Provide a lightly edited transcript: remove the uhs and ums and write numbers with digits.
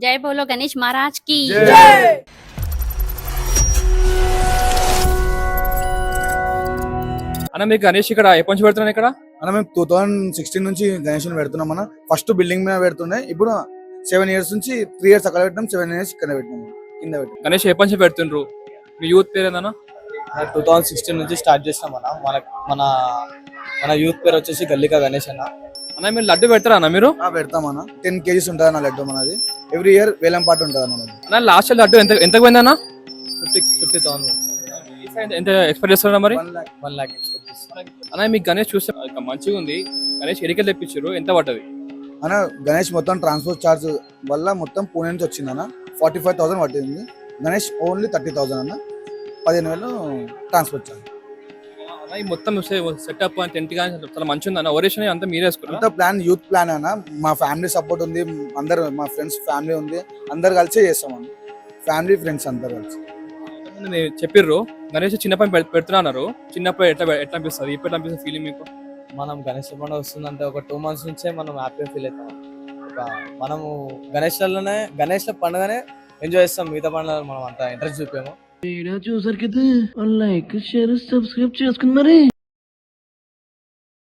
जय बोलो गणेश महाराज की जय। అన్న మీకు గణేష్ ఇక్కడ ఎప్పటి నుంచి పెడుతున్నాను ఇక్కడ అన్న మేము 2016 నుంచి గణేష్ పెడుతున్నాం అన్న. ఫస్ట్ బిల్డింగ్ మీద పెడుతుండే, ఇప్పుడు 7 years నుంచి 3 years అక్కడ పెట్టినాం, 7 years ఇక్కడ పెట్టినాం, కింద పెట్టినాం. గణేష్ ఎప్పటి నుంచి పెడుతుండ్రు? మీ యూత్ పేరు ఏందన్నా? 2016 నుంచి స్టార్ట్ చేసినాం అన్న. మన మన యూత్ పేరు వచ్చేసి గల్లికా గణేష్ అన్న. అన్న మీరు లడ్డు పెడతారా అన్న మీరు? పెడతామన్నా. 10 kgs ఉంటుంది అన్న లడ్డు మనది. ఎవ్రీ ఇయర్ వేలం పాటు ఉంటుంది అన్న. అన్న లాస్ట్ లడ్డు ఎంతకు పోయిందన్నా? 50,000 ఎంత ఎక్స్పెక్ట్ చేస్తున్నా మరి? 1 lakh ఎక్స్పెక్ట్ చేస్తున్నాం అన్న మీకు గణేష్ చూస్తే మంచిగా ఉంది. గణేష్ ఎడికెళ్ళి తెప్పించారు, ఎంత పడ్డది అన్న? గణేష్ మొత్తం ట్రాన్స్పోర్ట్ చార్జ్ వల్ల మొత్తం పూణే నుంచి వచ్చింది అన్న. 45,000 పట్టింది. గణేష్ ఓన్లీ 30,000 అన్న. 15,000 ట్రాన్స్పోర్ట్ చార్జ్. ఈ మొత్తం సెటప్ టెంట్ కానీ చాలా మంచిగా ఉంది అన్న. ఓరేషన్ అంతా మీరే వేసుకున్నారు? అంతా ప్లాన్, యూత్ ప్లాన్ అన్న. మా ఫ్యామిలీ సపోర్ట్ ఉంది, అందరు మా ఫ్రెండ్స్ ఫ్యామిలీ ఉంది, అందరు కలిసి చేస్తాం అన్న. ఫ్యామిలీ ఫ్రెండ్స్ అందరు కలిసి చెప్పిర్రు. గణేష్ చిన్నప్పటి పెడుతున్నా అన్నారు. చిన్నప్పుడు ఎట్లా అనిపిస్తుంది, ఇప్పుడు అనిపిస్తుంది ఫీలింగ్ మీకు? మనం గణేష్ పండుగ వస్తుందంటే ఒక 2 months నుంచే మనం హ్యాపీగా ఫీల్ అవుతాం. మనము గణేష్ పండుగనే ఎంజాయ్ చేస్తాం. మిగతా పండుగ మనం అంత ఇంట్రెస్ట్ చూపాము. వీడియో చూసారు కదా, లైక్ షేర్ సబ్స్క్రైబ్ చేసుకుని మరి.